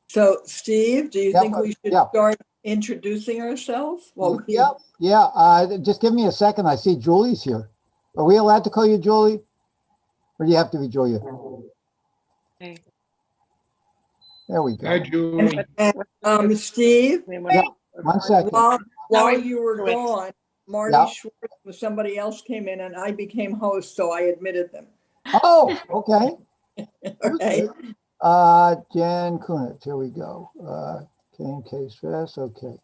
So, Steve, do you Yep, think we should yeah. start introducing ourselves? Well, Just give me a second. I see Julie's here. Are we allowed to call you Julie? Or do you have to be Julia? Hey. There we go. Hi, Julie. Steve, Yeah, 1 second. while you were gone, Marty Yeah. Schwartz with somebody else came in and I became host, so I admitted them. Oh, okay. Okay. Jan Kunitz, here we go. Kane Case Fest, okay.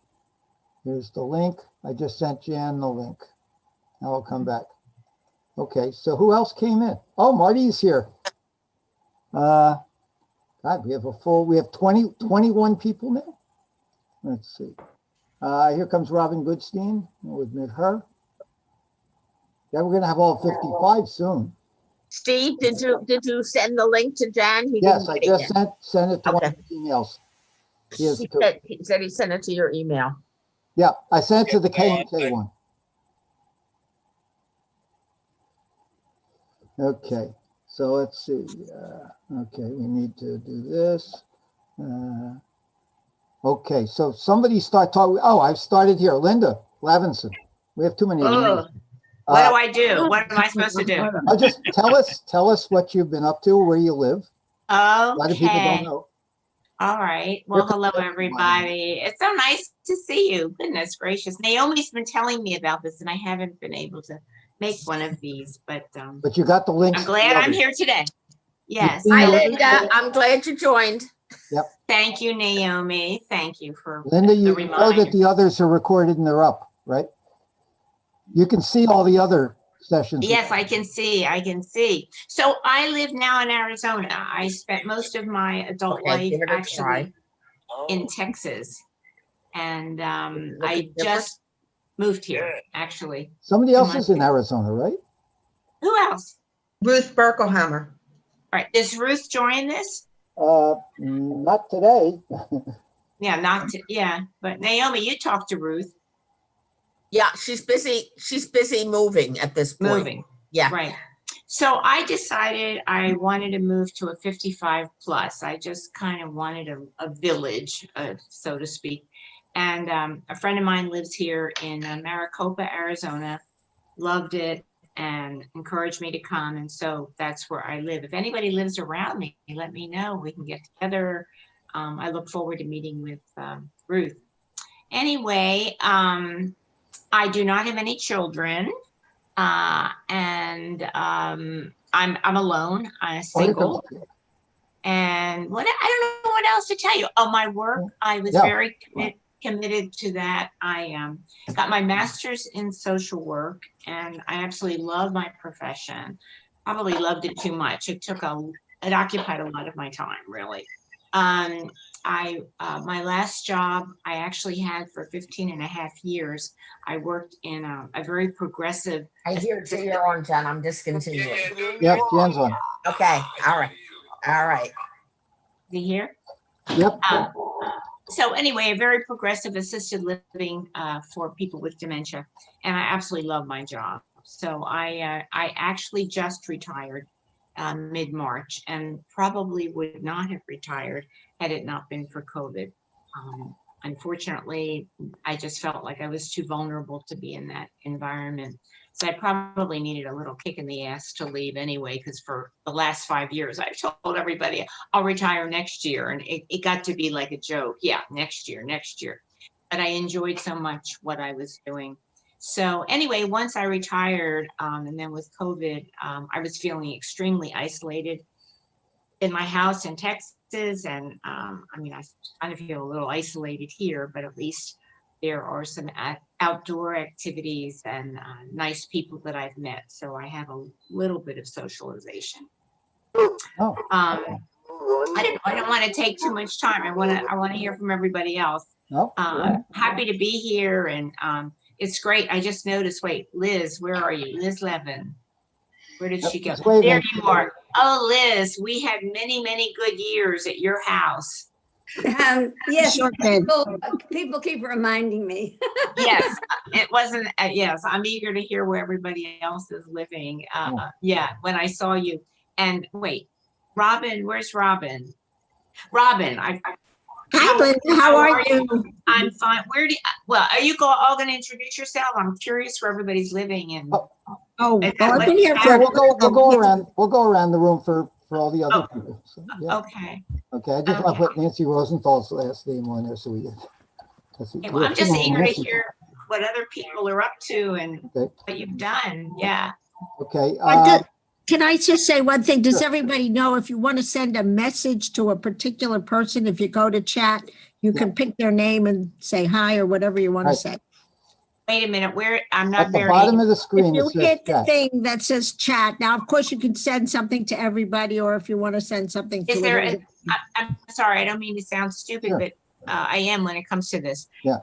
Here's the link. I just sent Jan the link. Now I'll come back. Okay, so who else came in? Oh, Marty's here. God, we have 21 people now. Let's see. Here comes Robin Goodstein. We'll admit her. Yeah, we're gonna have all 55 soon. Steve, did you send the link to Jan? Yes, I just sent it to one Okay. of his emails. He has He two. said he sent it to your email. Yeah, I sent it to the K&K one. Okay, so let's see. Okay, we need to do this. Okay, so somebody start talking. Oh, I've started here. Linda Levinson. We have too many. Oh, what do I do? What am I supposed to do? Just tell us what you've been up to, where you live. A lot of people don't Okay. know. All right. Well, hello, everybody. It's so nice to see you. Goodness gracious. Naomi's been telling me about this, and I haven't been able to make one of these, but you got the links. I'm glad I'm here today. Yes. Hi, Linda. I'm glad you joined. Yep. Thank you, Naomi. Thank you for Linda, you the know that reminder. the others are recorded and they're up, right? You can see all the other sessions. Yes, I can see. I can see. So I live now in Arizona. I spent most of my adult life give it a actually try. in Texas. And I Looking different? just moved here, actually. Somebody else is in Arizona, right? Who else? Ruth Berkelhammer. All right. Does Ruth join this? Not today. Yeah, but Naomi, you talked to Ruth. Yeah, she's busy. She's busy moving at this point. Moving. Yeah. Right. So I decided I wanted to move to a 55 plus. I just kind of wanted a village, so to speak. And a friend of mine lives here in Maricopa, Arizona, loved it and encouraged me to come. And so that's where I live. If anybody lives around me, let me know. We can get together. I look forward to meeting with Ruth. Anyway, I do not have any children. And I'm alone. I'm single. And I don't know what else to tell you. Oh, my work, I was very committed to that. I got my master's in social work, and I absolutely love my profession. Probably loved it too much. It occupied a lot of my time, really. My last job I actually had for 15 and a half years. I worked in a very progressive. I hear you're on, Jen. I'm discontinuing. Yep, Jen's on. Okay. All right. All right. You hear? Yep. So anyway, a very progressive assisted living for people with dementia, and I absolutely love my job. So I actually just retired mid-March, and probably would not have retired had it not been for COVID. Unfortunately, I just felt like I was too vulnerable to be in that environment. So I probably needed a little kick in the ass to leave anyway, because for the last 5 years, I've told everybody I'll retire next year. And it got to be like a joke. Yeah, next year. But I enjoyed so much what I was doing. So anyway, once I retired, and then with COVID, I was feeling extremely isolated in my house in Texas. And I kind of feel a little isolated here, but at least there are some outdoor activities and nice people that I've met. So I have a little bit of socialization. I don't want to take too much time. I want to hear from everybody else. Happy to be here, and it's great. I just noticed. Wait, Liz, where are you? Liz Levin. Where did she go? There you are. Oh, Liz, we had many, many good years at your house. Yes, people keep reminding me. Yes, it wasn't. Yes, I'm eager to hear where everybody else is living. Yeah, when I saw you. And wait, Robin, where's Robin? Robin, Hi, Linda. How are you? I'm fine. Well, are you all going to introduce yourself? I'm curious where everybody's living and. Oh, Is that well, I've what- been here So for. we'll go around. We'll go around the room for all the other people. So, yeah. Okay. Okay. I just want to put Nancy Rosenthal's last name on there so we. Okay, well, I'm just eager to hear what other people are up to and Okay. what you've done. Yeah. Okay. Can I just say one thing? Does Sure. everybody know if you want to send a message to a particular person, if you go to chat, you can pick their name and say hi or whatever you want to Right. say. Wait a minute. I'm At not the very. bottom of the If screen, it you says hit the chat. thing that says chat, now, of course, you can send something to everybody, or if you want to send something to. Is there it. I'm sorry, I don't mean to sound stupid, Sure. but I am when it comes to this. Yeah.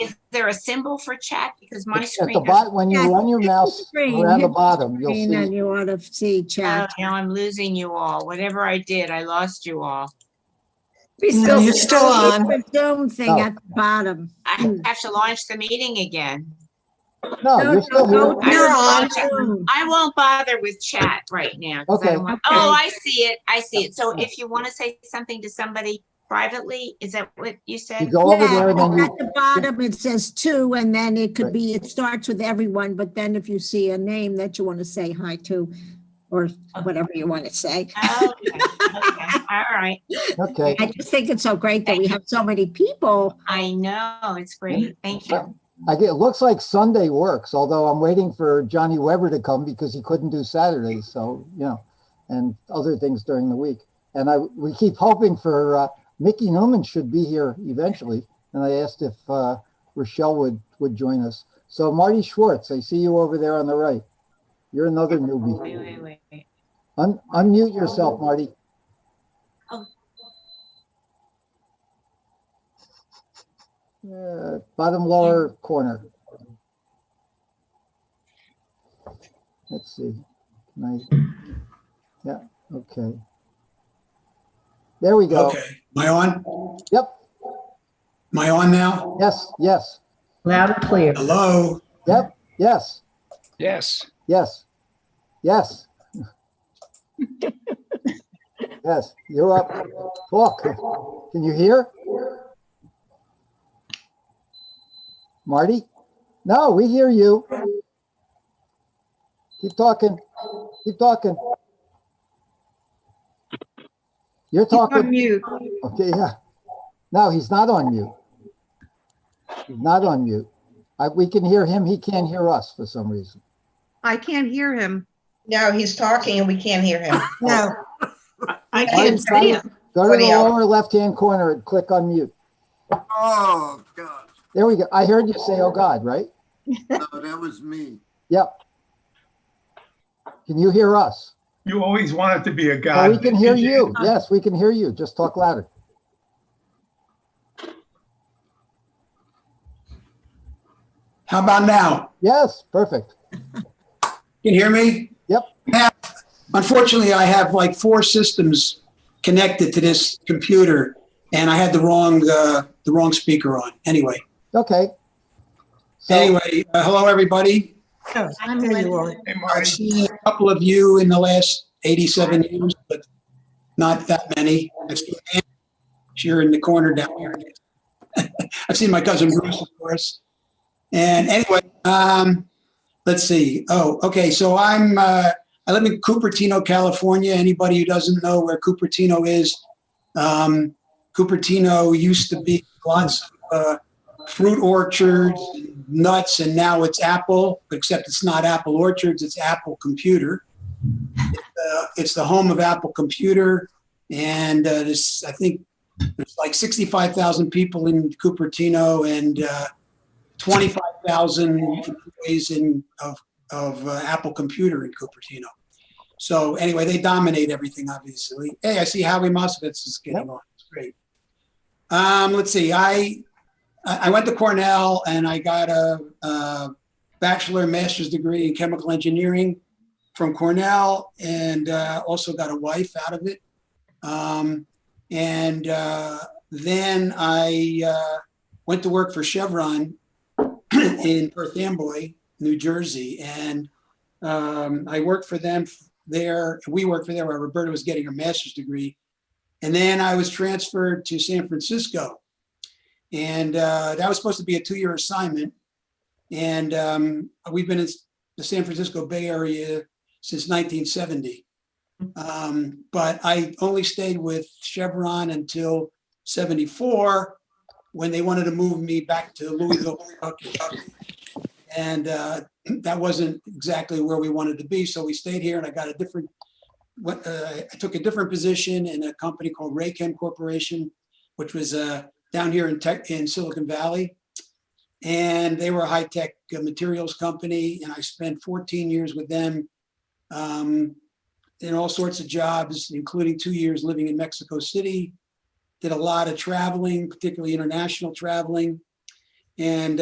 Is there a symbol for chat? Because my At the screen. bottom, when you Yeah, run your hit the mouse screen, around the hit bottom, you'll screen, and see. you want to see Oh, chat. now I'm losing you all. Whatever I did, I lost you all. We No, still you're still on. the Zoom thing No. at the bottom. I have to launch the meeting again. No, you're still here. go to You're on. Zoom. I won't bother with chat right now. 'Cause I Okay. don't want- Okay. Oh, I see it. I see it. So if you want to say something to somebody privately, is that what you You said? go over Yeah, there and then at you, the bottom, it says two, and then it could Right. be, it starts with everyone, but then if you see a name that you want to say hi to, or whatever you want to say. Okay, okay, all right. okay. I just think it's so great that we have so many people. I know, it's great. Thank you. It looks like Sunday works, although I'm waiting for Johnny Weber to come because he couldn't do Saturdays. So, and other things during the week. And we keep hoping for, Mickey Newman should be here eventually. And I asked if Rochelle would join us. So Marty Schwartz, I see you over there on the right. You're another newbie. Wait. Unmute yourself, Marty. Bottom lower corner. Let's see. Yeah, okay. There we go. Okay, am I on? Yep, Am I on now? yes, Loud and clear. Hello? yep, yes, Yes. yes, yes. Yes, you're up. Talk. Can you hear? Marty? No, we hear you. Keep talking. Keep talking. You're talking. Mute. Okay, yeah. No, he's not on mute. He's not on mute. We can hear him. He can't hear us for some reason. I can't hear him. No, he's talking and we can't hear him. No. I Marty, can't see him. Go to the Audio. lower left-hand corner and click on mute. Oh, God. There we go. I heard you say, oh, God, right? No, that was me. Yep. Can you hear us? You always want it to be a Oh, God. we can hear you. Yes, we can hear you. Just talk louder. How about now? Yes, perfect. Can you hear me? Yep. Unfortunately, I have like 4 systems connected to this computer and I had the wrong speaker on. Anyway, Okay. So, hello, everybody. Oh, I know you are. Hey, I've Marty. seen a couple of you in the last 87 years, but not that many. I've seen Ann, here in the corner down here. I've seen my cousin Bruce, of course. And anyway, let's see. Oh, okay. So I live in Cupertino, California. Anybody who doesn't know where Cupertino is, Cupertino used to be lots of fruit orchards, and nuts, and now it's Apple, except it's not Apple Orchards, it's Apple Computer. It's the home of Apple Computer, and I think there's like 65,000 people in Cupertino and 25,000 employees of Apple Computer in Cupertino. So anyway, they dominate everything, obviously. Hey, I see Howie Mosovitz is getting on. It's great. Let's see. I went to Cornell and I got a bachelor and master's degree in chemical engineering from Cornell, and also got a wife out of it. Then I went to work for Chevron in Perth Amboy, New Jersey. And I worked for them there. We worked for them while Roberta was getting her master's degree. And then I was transferred to San Francisco. And that was supposed to be a 2-year assignment. And we've been in the San Francisco Bay Area since 1970. But I only stayed with Chevron until 74, when they wanted to move me back to Louisville, Kentucky. And that wasn't exactly where we wanted to be. So we stayed here, and I got a different, I took a different position in a company called Raychem Corporation, which was down here in Silicon Valley. And they were a high-tech materials company. And I spent 14 years with them in all sorts of jobs, including 2 years living in Mexico City. Did a lot of traveling, particularly international traveling. And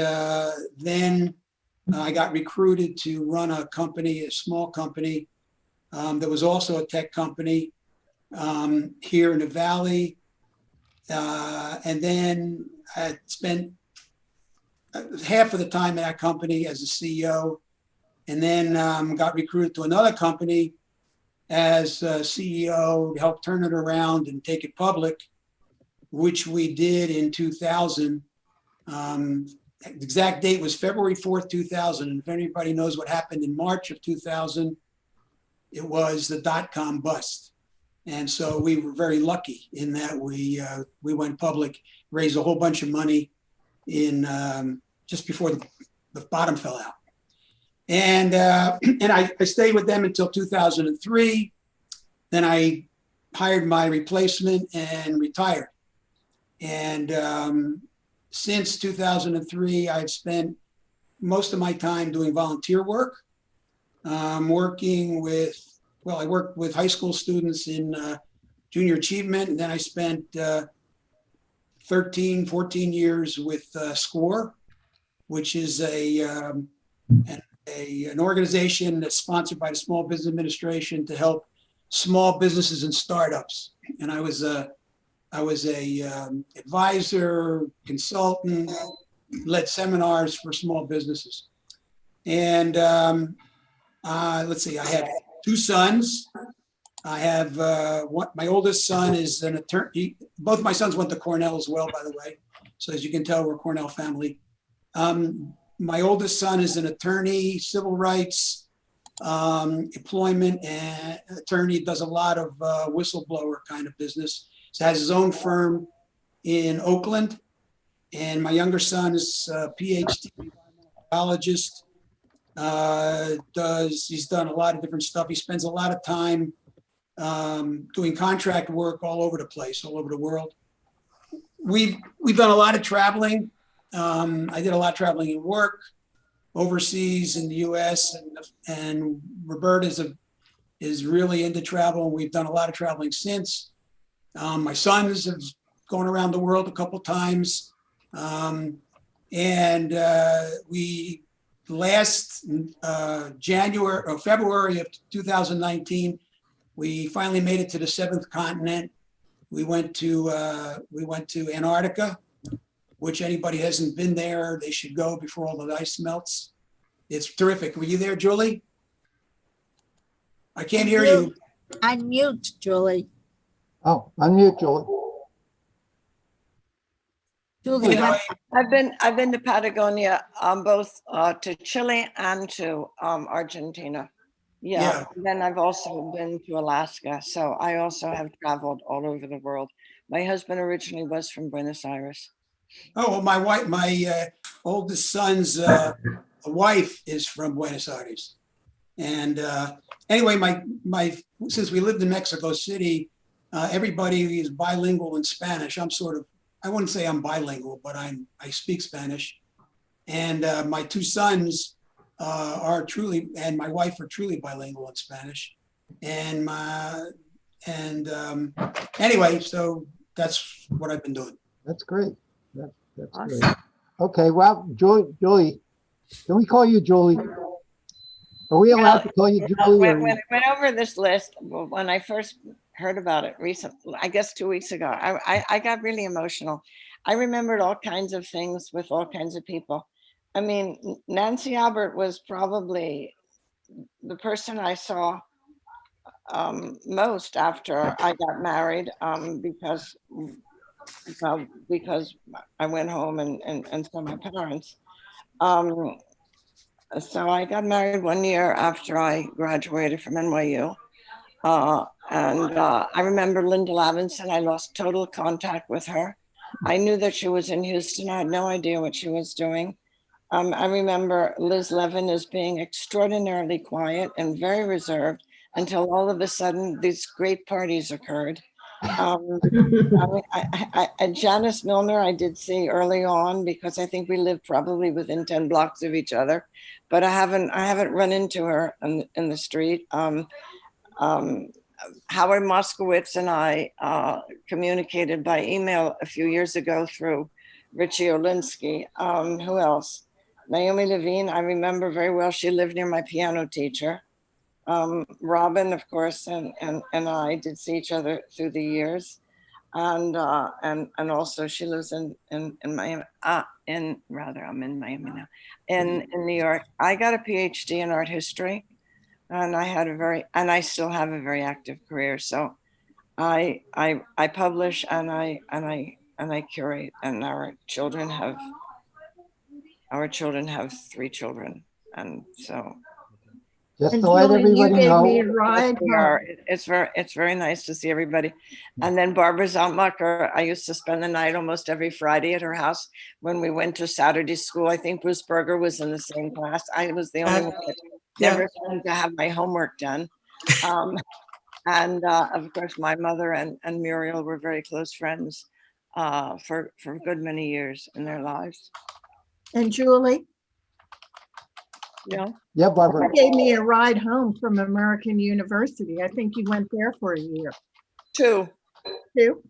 then I got recruited to run a company, a small company that was also a tech company here in the Valley. And then I spent half of the time at that company as a CEO, and then got recruited to another company as CEO to help turn it around and take it public, which we did in 2000. The exact date was February 4th, 2000. And if anybody knows what happened in March of 2000, it was the dot-com bust. And so we were very lucky in that we went public, raised a whole bunch of money in just before the bottom fell out. And I stayed with them until 2003. Then I hired my replacement and retired. And since 2003, I've spent most of my time doing volunteer work, working with, well, I worked with high school students in junior achievement, and then I spent 13, 14 years with SCORE, which is an organization that's sponsored by the Small Business Administration to help small businesses and startups. And I was a advisor, consultant, led seminars for small businesses. And let's see, I have 2 sons. I have my oldest son is an attorney. Both my sons went to Cornell as well, by the way. So as you can tell, we're a Cornell family. My oldest son is an attorney, civil rights, employment and attorney, does a lot of whistleblower kind of business. So has his own firm in Oakland. And my younger son is a PhD biologist. He's done a lot of different stuff. He spends a lot of time doing contract work all over the place, all over the world. We've done a lot of traveling. I did a lot of traveling in work, overseas in the US, and Roberta is really into travel, and we've done a lot of traveling since. My sons have gone around the world a couple times. And we last January or February of 2019, we finally made it to the 7th continent. We went to Antarctica, which anybody hasn't been there, they should go before all the ice melts. It's terrific. Were you there, Julie? I can't hear you. Unmute, Julie. Oh, unmute, Julie. Julie, Anyway, I've been to Patagonia, both to Chile and to Argentina. Yeah. And then I've also been to Alaska. So I also have traveled all over the world. My husband originally was from Buenos Aires. Oh, well, my oldest son's wife is from Buenos Aires. And anyway, since we lived in Mexico City, everybody is bilingual in Spanish. I wouldn't say I'm bilingual, but I speak Spanish. And my 2 sons are truly, and my wife are truly bilingual in Spanish. And anyway, so that's what I've been doing. That's great. That's great. Okay, well, Julie, can we call you Julie? Are we allowed to call you Julie? When I went over this list, when I first heard about it recently, I guess 2 weeks ago, I got really emotional. I remembered all kinds of things with all kinds of people. I mean, Nancy Albert was probably the person I saw most after I got married, because, well, because I went home and saw my parents. So I got married 1 year after I graduated from NYU. I remember Linda Lavinson. I lost total contact with her. I knew that she was in Houston. I had no idea what she was doing. I remember Liz Levin as being extraordinarily quiet and very reserved until all of a sudden these great parties occurred. Janice Milner, I did see early on because I think we lived probably within 10 blocks of each other, but I haven't run into her in the street. Howard Moskowitz and I communicated by email a few years ago through Richie Olinsky. Who else? Naomi Levine, I remember very well. She lived near my piano teacher. Robin, of course, and I did see each other through the years. And also she lives in Miami, I'm in Miami now, in New York. I got a PhD in art history. And I still have a very active career. So I publish and I curate, and our children have 3 children. And so Just And to let Julie, you everybody gave me a know, ride home. it's very nice to see everybody. And then Barbara Zaltmacher, I used to spend the night almost every Friday at her house when we went to Saturday school. I think Bruce Berger was in the same class. I was the only one that never seemed to have my homework done. Of course, my mother and Muriel were very close friends for a good many years in their lives. And Julie, Yeah. yeah, Barbara. you gave me a ride home from American University. I think you went there for a year. 2. Too.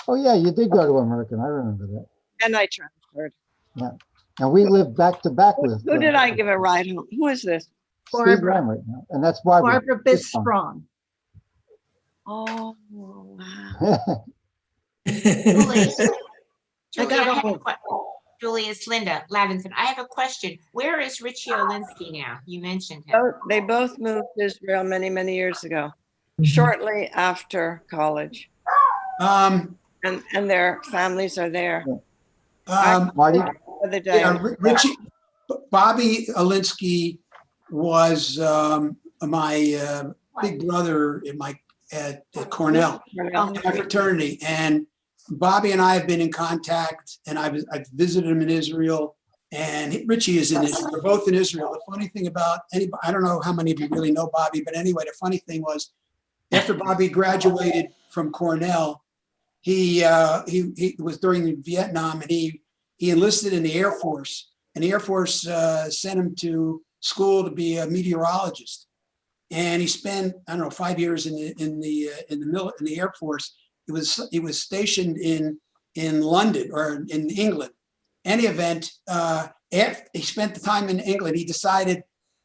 Oh, yeah, you did go to American. I remember that. And I transferred. Yeah. And we lived back to back with. Who did I give a ride home? Who is this? Steve Barbara. Ram right now. And that's Barbara. Barbara Bisstrong. Oh, wow. Julie, I got have all- a Julie, it's Linda Lavinson. I have a question. Where is Richie Olinsky now? You mentioned him. They both moved to Israel many, many years ago, shortly after college. And their families are there. Marty? The other day. Yeah, Richie, Bobby Olinsky was my big brother at Cornell, in my fraternity. And Bobby and I have been in contact, and I've visited him in Israel, and Richie is in Israel. They're both in Israel. The funny thing about anybody, I don't know how many of you really know Bobby, but anyway, the funny thing was after Bobby graduated from Cornell, he was during Vietnam, and he enlisted in the Air Force, and the Air Force sent him to school to be a meteorologist. And he spent, I don't know, 5 years in the Air Force. He was stationed in London or in England. Any event, after he spent the time in England, he decided,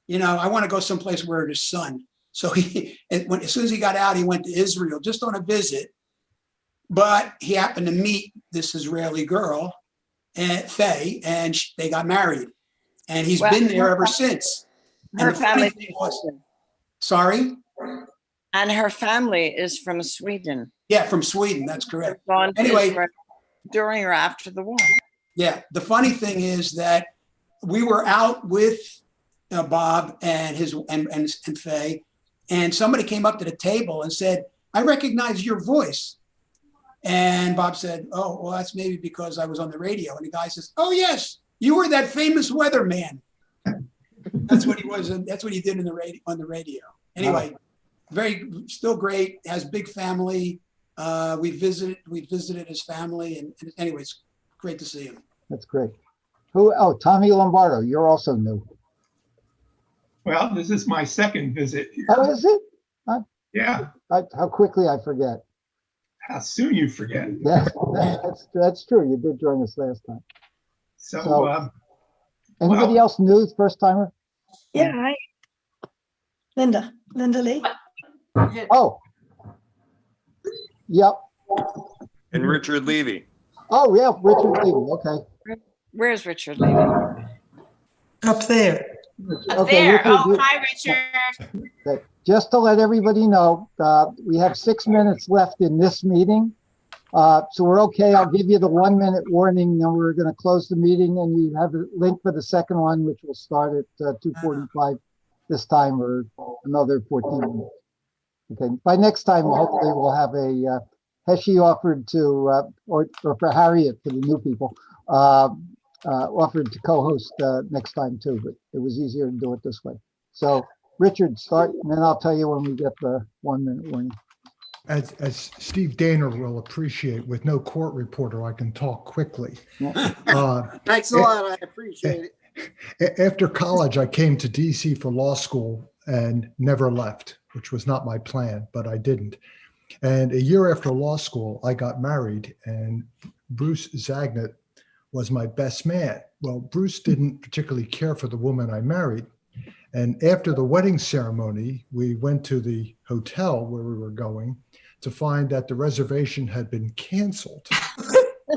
I want to go someplace where there's sun. So as soon as he got out, he went to Israel just on a visit. But he happened to meet this Israeli girl, Faye, and they got married. And he's been there ever since. Her And the funny family thing was, sorry? And her family is from Sweden. Yeah, from Sweden, that's correct. Gone to Anyway, Israel during or after the war. yeah, the funny thing is that we were out with Bob and and Faye, and somebody came up to the table and said, "I recognize your voice." And Bob said, "Oh, well, that's maybe because I was on the radio." And the guy says, "Oh, yes, you were that famous weatherman." That's what he was. That's what he did on the radio. Anyway, still great. Has big family. We visited his family, and anyway, it's great to see him. That's great. Oh, Tommy Lombardo, you're also new. Well, this is my second visit. Oh, is it? Yeah. How quickly I forget. How soon you forget. Yeah, that's true. You did join us last time. So, anybody else new, first timer? Yeah, hi. Linda Lee. Oh. Yep. And Richard Levy. Oh, yeah, Richard Levy. Okay. Where's Richard Levy? Up there. Up there. Oh, hi, Richard. Okay. just to let everybody know, we have 6 minutes left in this meeting. So we're okay. I'll give you the 1 minute warning. Then we're going to close the meeting, and you have a link for the second one, which will start at 2:45 this time, or another 14 minutes. Okay. By next time, hopefully we'll have a Heshy offered to, or for Harriet for the new people, offered to co-host next time too. But it was easier to do it this way. So Richard, start, and then I'll tell you when we get the 1 minute warning. As Steve Daner will appreciate, with no court reporter, I can talk quickly. Thanks a lot. I appreciate it. After college, I came to DC for law school and never left, which was not my plan, but I didn't. And a year after law school, I got married, and Bruce Zagnut was my best man. Well, Bruce didn't particularly care for the woman I married. And after the wedding ceremony, we went to the hotel where we were going to find that the reservation had been canceled.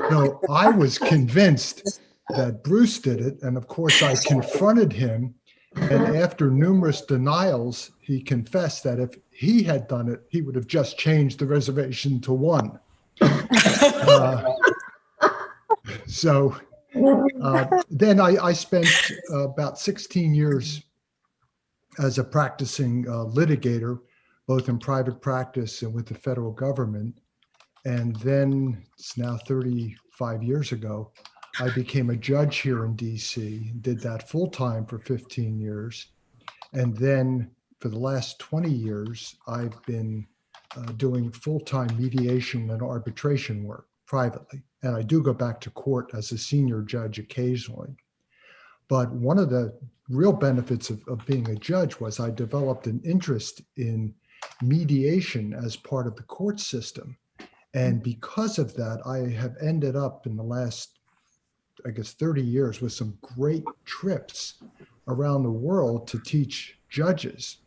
So I was convinced that Bruce did it. And of course, I confronted him. And after numerous denials, he confessed that if he had done it, he would have just changed the reservation to 1. Then I spent about 16 years as a practicing litigator, both in private practice and with the federal government. And then it's now 35 years ago, I became a judge here in DC, did that full time for 15 years. And then for the last 20 years, I've been doing full-time mediation and arbitration work privately. And I do go back to court as a senior judge occasionally. But one of the real benefits of being a judge was I developed an interest in mediation as part of the court system. And because of that, I have ended up in the last, I guess, 30 years with some great trips around the world to teach judges.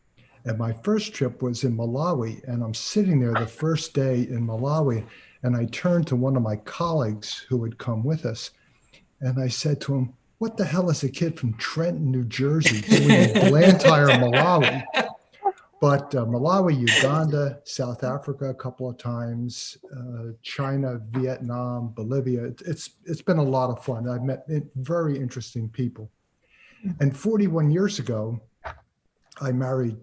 And my first trip was in Malawi, and I'm sitting there the first day in Malawi, and I turned to one of my colleagues who had come with us, and I said to him, "What the hell is a kid from Trenton, New Jersey doing in Blantyre, Malawi?" But Malawi, Uganda, South Africa a couple of times, China, Vietnam, Bolivia. It's been a lot of fun. I've met very interesting people. And 41 years ago, I married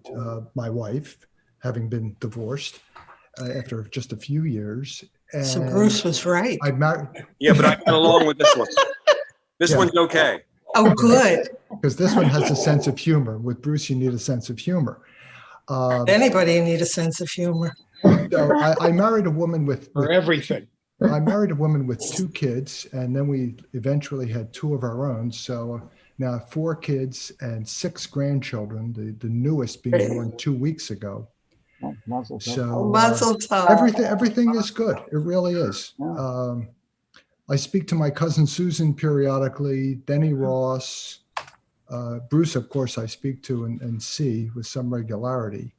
my wife, having been divorced after just a few years. And So Bruce was right. I married. Yeah, but I get along with this one. This one's okay. Oh, good. Because this one has a sense of humor. With Bruce, you need a sense of humor. Anybody need a sense of humor. So I married a woman with everything. I married a woman with 2 kids, and then we eventually had 2 of our own. So now 4 kids and 6 grandchildren, the newest being born 2 weeks ago. So Mazel tov. everything is good. It really is. I speak to my cousin Susan periodically, Denny Ross, Bruce, of course, I speak to and see with some regularity.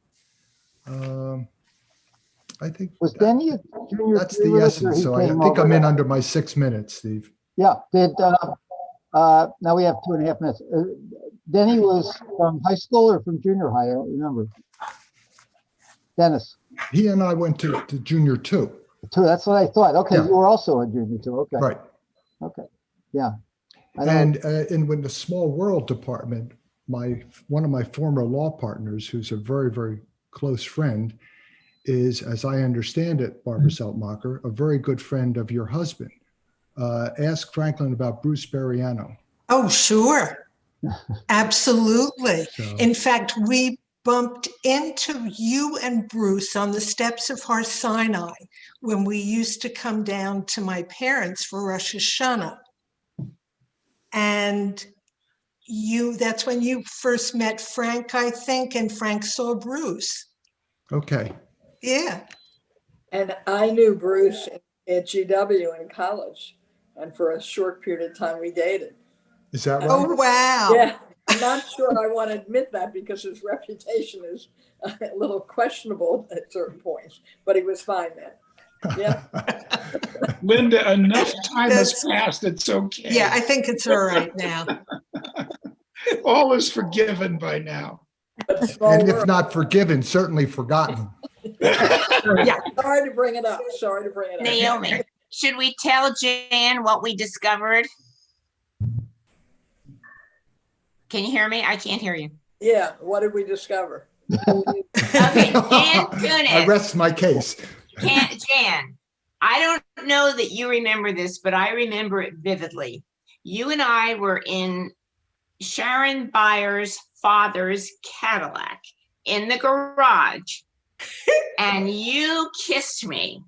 I think Was Denny a junior? that's the essence. So I think I'm in under my 6 minutes, Steve. Yeah. Now we have 2.5 minutes. Denny was from high school or from junior high? I don't remember. Dennis. He and I went to junior 2. 2. That's what I thought. Okay, Yeah. you were also a junior 2. Okay. Right. Okay. Yeah. I know. And with the small world department, one of my former law partners, who's a very, very close friend, is, as I understand it, Barbara Seltmacher, a very good friend of your husband. Ask Franklin about Bruce Beriano. Oh, sure. Absolutely. So, In fact, we bumped into you and Bruce on the steps of Har Sinai when we used to come down to my parents for Rosh Hashanah. And that's when you first met Frank, I think, and Frank saw Bruce. okay. Yeah. And I knew Bruce at GW in college. And for a short period of time, we dated. Is that right? Oh, wow. Yeah, I'm not sure I want to admit that because his reputation is a little questionable at certain points, but he was fine then. Yeah. Linda, enough time has passed. It's okay. Yeah, I think it's all right now. All is forgiven by now. But small And if world. not forgiven, certainly forgotten. Sorry to bring it up. Sorry to bring it up. Naomi, should we tell Jan what we discovered? Can you hear me? I can't hear you. Yeah, what did we discover? Okay, Jan I Kunis. rest my case. Jan, I don't know that you remember this, but I remember it vividly. You and I were in Sharon Byers' father's Cadillac in the garage, and you kissed me.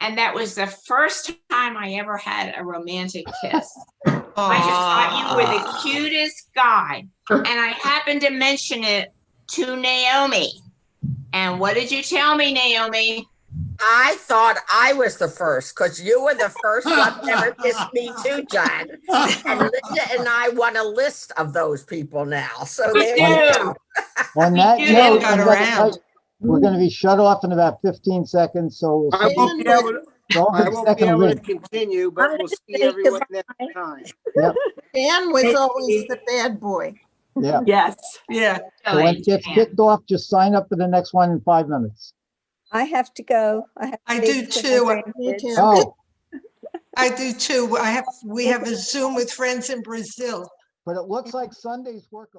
And that was the first time I ever had a romantic kiss. I just thought you were the cutest guy. And I happened to mention it to Naomi. And what did you tell me, Naomi? I thought I was the first because you were the first one to ever kiss me too, John. And Linda and I want a list of those people now. So there you go. On that You note, got around. we're going to be shut off in about 15 seconds. So I won't be able to, don't I won't be second able to link. continue, I'm but gonna we'll see say everyone goodbye. next time. Yep. Dan was always the bad boy. Yeah. Yes. Yeah. So when it gets kicked off, just sign up for the next one in 5 minutes. I have to go. I do too. Me too. Oh, I do too. We have a Zoom with friends in Brazil. but it looks like Sunday's work.